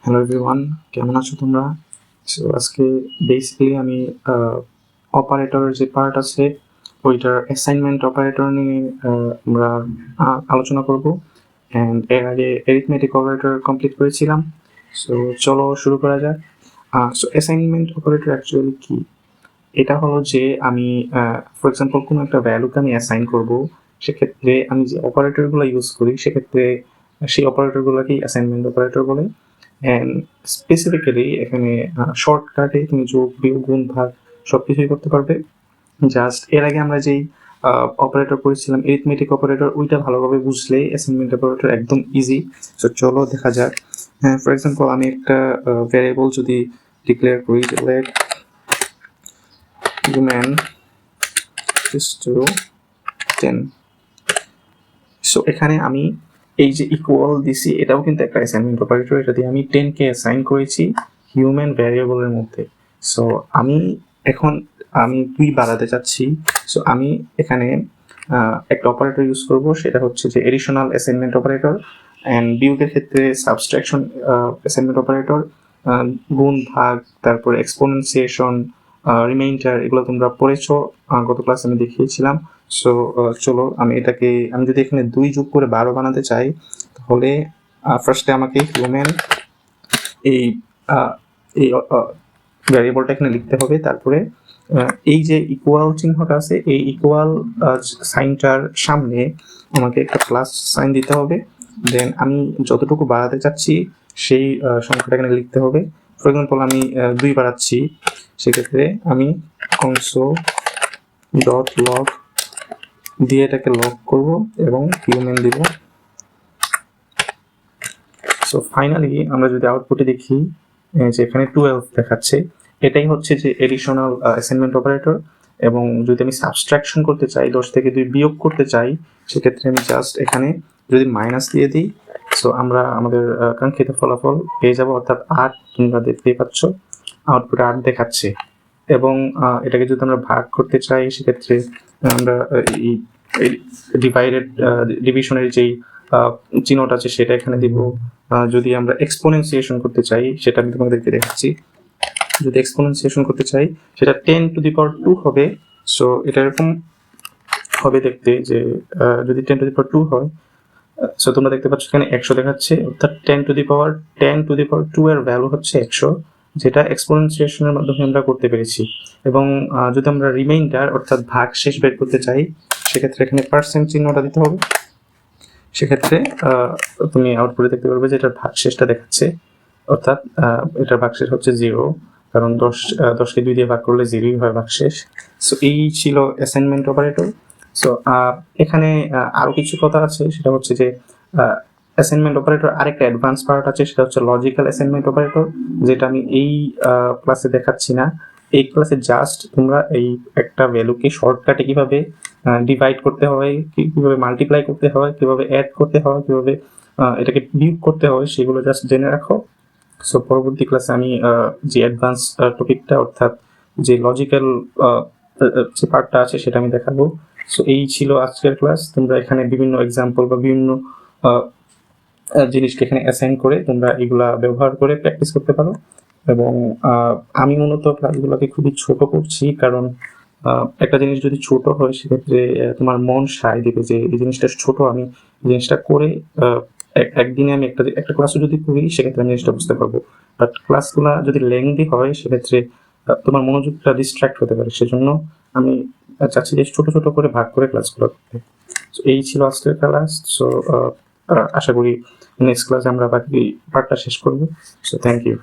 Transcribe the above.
Hello everyone, কেমন আছো তোমরা? সো আজকে বেসিক্যালি আমি অপারেটরের যে পার্ট আছে ওইটার অ্যাসাইনমেন্ট অপারেটর নিয়ে আমরা আলোচনা করব। অ্যান্ড এর আগে অ্যারিথমেটিক অপারেটর কমপ্লিট করেছিলাম। সো চলো শুরু করা যাক। সো অ্যাসাইনমেন্ট অপারেটর অ্যাকচুয়ালি কি? এটা হলো যে আমি ফর এক্সাম্পল কোনো একটা ভ্যালুকে আমি অ্যাসাইন করব, সেক্ষেত্রে আমি যে অপারেটরগুলো ইউজ করি সেক্ষেত্রে সেই অপারেটরগুলোকেই অ্যাসাইনমেন্ট অপারেটর বলে। অ্যান্ড স্পেসিফিক্যালি এখানে শর্টকাটে তুমি যোগ বিয়োগ গুণ ভাগ সব কিছুই করতে পারবে। জাস্ট এর আগে আমরা যেই অপারেটর করেছিলাম এরিথমেটিক অপারেটর, ওইটা ভালোভাবে বুঝলে অ্যাসাইনমেন্ট অপারেটর একদম ইজি। সো চলো দেখা যাক। হ্যাঁ, ফর এক্সাম্পল আমি একটা ভ্যারিয়েবল যদি ডিক্লেয়ার করি, let human is to 10। So এখানে আমি এই যে ইকুয়াল দিছি, এটাও কিন্তু একটা অ্যাসাইনমেন্ট অপারেটর। এটা দিয়ে আমি 10 কে অ্যাসাইন করেছি হিউম্যান ভ্যারিয়েবলের মধ্যে। সো আমি এখন 2 বাড়াতে চাচ্ছি। সো আমি এখানে একটা অপারেটর ইউজ করব, সেটা হচ্ছে যে এডিশনাল অ্যাসাইনমেন্ট অপারেটর। অ্যান্ড বিয়োগের ক্ষেত্রে সাবস্ট্রাকশন অ্যাসাইনমেন্ট অপারেটর, গুণ ভাগ, তারপরে এক্সপোনেনসিয়েশন, রিমাইন্ডার, এগুলো তোমরা পড়েছো, গত ক্লাসে আমি দেখিয়েছিলাম। সো চলো আমি যদি এখানে 2 যোগ করে 12 বানাতে চাই, তাহলে ফার্স্টে আমাকে হিউম্যান এই ভ্যারিয়েবলটা এখানে লিখতে হবে। তারপরে এই যে ইকুয়াল চিহ্নটা আছে, এই ইকুয়াল সাইনটার সামনে আমাকে একটা প্লাস সাইন দিতে হবে। দেন আমি যতটুকু বাড়াতে চাচ্ছি সেই সংখ্যাটা এখানে লিখতে হবে। ফর এক্সাম্পল আমি 2 বাড়াচ্ছি, সেক্ষেত্রে আমি console ডট লগ দিয়ে এটাকে লক করব এবং হিউম্যান দিব। সো ফাইনালি আমরা যদি আউটপুটে দেখি যে এখানে 12 দেখাচ্ছে, এটাই হচ্ছে যে এডিশনাল অ্যাসাইনমেন্ট অপারেটর। এবং যদি আমি সাবস্ট্রাকশন করতে চাই, 10 থেকে 2 বিয়োগ করতে চাই, সেক্ষেত্রে আমি জাস্ট এখানে যদি মাইনাস দিয়ে দিই, সো আমরা আমাদের কাঙ্ক্ষিত ফলাফল পেয়ে যাব, অর্থাৎ 8। তোমরা দেখতেই পাচ্ছ আউটপুটে 8 দেখাচ্ছে। এবং এটাকে যদি আমরা ভাগ করতে চাই, সেক্ষেত্রে আমরা এই ডিভিশনের যেই চিহ্নটা আছে সেটা এখানে দিব। যদি আমরা এক্সপোনেনসিয়েশন করতে চাই, সেটা আমি তোমাদেরকে দেখাচ্ছি। যদি এক্সপোনেনসিয়েশন করতে চাই, সেটা 10 টু দি পাওয়ার 2 হবে। সো এটা এরকম হবে দেখতে, যে যদি 10 টু দি পাওয়ার 2 হয়, সো তোমরা দেখতে পাচ্ছ এখানে 100 দেখাচ্ছে, অর্থাৎ 10 টু দি পাওয়ার 2 এর ভ্যালু হচ্ছে 100, যেটা এক্সপোনেনসিয়েশনের মাধ্যমে আমরা করতে পেরেছি। এবং যদি আমরা রিমাইন্ডার অর্থাৎ ভাগশেষ বের করতে চাই, সেক্ষেত্রে এখানে পার্সেন্ট চিহ্নটা দিতে হবে। সেক্ষেত্রে তুমি আউটপুটে দেখতে পারবে যে এটার ভাগশেষটা দেখাচ্ছে, অর্থাৎ এটার ভাগশেষ হচ্ছে 0, কারণ 10কে 2 দিয়ে ভাগ করলে 0ই হয় ভাগশেষ। সো এই ছিল অ্যাসাইনমেন্ট অপারেটর। সো এখানে আরও কিছু কথা আছে, সেটা হচ্ছে যে অ্যাসাইনমেন্ট অপারেটর আরেকটা অ্যাডভান্স পার্ট আছে, সেটা হচ্ছে লজিক্যাল অ্যাসাইনমেন্ট অপারেটর, যেটা আমি এই ক্লাসে দেখাচ্ছি না। এই ক্লাসে জাস্ট তোমরা এই একটা ভ্যালুকে শর্টকাটে কিভাবে ডিভাইড করতে হয়, কিভাবে মাল্টিপ্লাই করতে হয়, কিভাবে অ্যাড করতে হয়, কিভাবে এটাকে বিয়োগ করতে হয়, সেগুলো জাস্ট জেনে রাখো। সো পরবর্তী ক্লাসে আমি যে অ্যাডভান্স টপিকটা, অর্থাৎ যে লজিক্যাল যে পার্টটা আছে, সেটা আমি দেখাবো। সো এই ছিল আজকের ক্লাস। তোমরা এখানে বিভিন্ন এক্সাম্পল বা বিভিন্ন জিনিসকে এখানে অ্যাসাইন করে তোমরা এগুলা ব্যবহার করে প্র্যাকটিস করতে পারো। এবং আমি মূলত ক্লাসগুলোকে খুবই ছোট করছি, কারণ একটা জিনিস যদি ছোট হয়, সেক্ষেত্রে তোমার মন সায় দেবে যে এই জিনিসটা ছোট, আমি জিনিসটা করে একদিনে আমি একটা ক্লাসও যদি করি, সেক্ষেত্রে আমি জিনিসটা বুঝতে পারবো। বাট ক্লাসগুলা যদি লেংদি হয়, সেক্ষেত্রে তোমার মনোযোগটা ডিস্ট্র্যাক্ট হতে পারে। সেজন্য আমি চাচ্ছি যে ছোট ছোট করে ভাগ করে ক্লাসগুলো করতে। সো এই ছিল আজকের ক্লাস। সো আশা করি নেক্সট ক্লাসে আমরা বাকি পার্টটা শেষ করবো। So thank you.